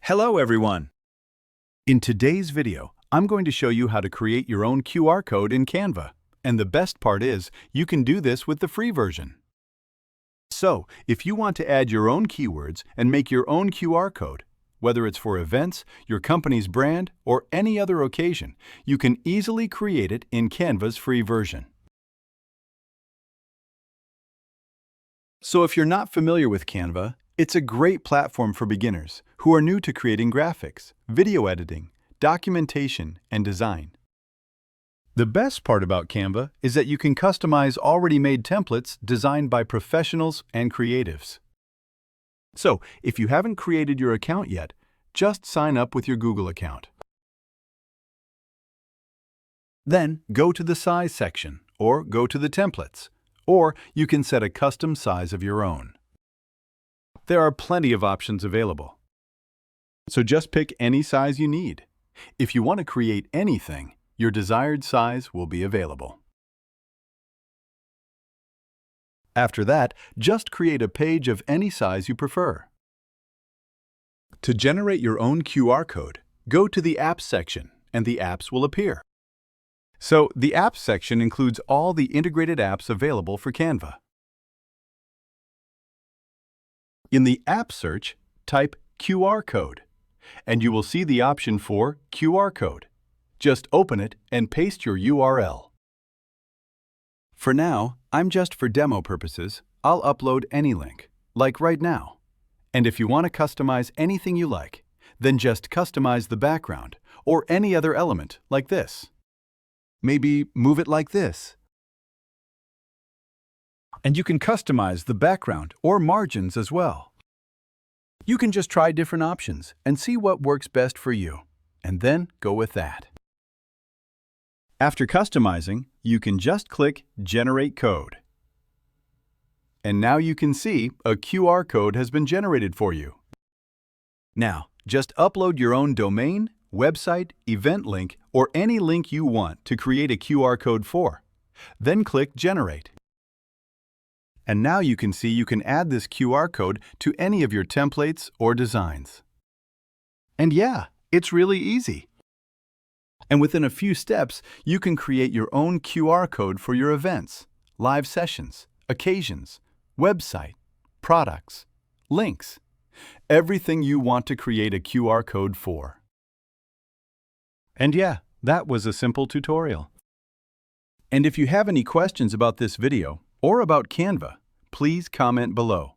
Hello everyone! In today's video, I'm going to show you how to create your own QR code in Canva. And the best part is, you can do this with the free version. So, if you want to add your own keywords and make your own QR code, whether it's for events, your company's brand, or any other occasion, you can easily create it in Canva's free version. So if you're not familiar with Canva, it's a great platform for beginners who are new to creating graphics, video editing, documentation, and design. The best part about Canva is that you can customize already made templates designed by professionals and creatives. So, if you haven't created your account yet, just sign up with your Google account. Then, go to the Size section, or go to the Templates, or you can set a custom size of your own. There are plenty of options available. So just pick any size you need. If you want to create anything, your desired size will be available. After that, just create a page of any size you prefer. To generate your own QR code, go to the Apps section and the apps will appear. So the Apps section includes all the integrated apps available for Canva. In the App search, type QR code, and you will see the option for QR code. Just open it and paste your URL. For now, for demo purposes, I'll upload any link, like right now. And if you want to customize anything you like, then just customize the background or any other element like this. Maybe move it like this. And you can customize the background or margins as well. You can just try different options and see what works best for you, and then go with that. After customizing, you can just click Generate Code. And now you can see a QR code has been generated for you. Now, just upload your own domain, website, event link, or any link you want to create a QR code for. Then click Generate. And now you can see you can add this QR code to any of your templates or designs. And yeah, it's really easy. And within a few steps, you can create your own QR code for your events, live sessions, occasions, website, products, links, everything you want to create a QR code for. And yeah, that was a simple tutorial. And if you have any questions about this video or about Canva, please comment below.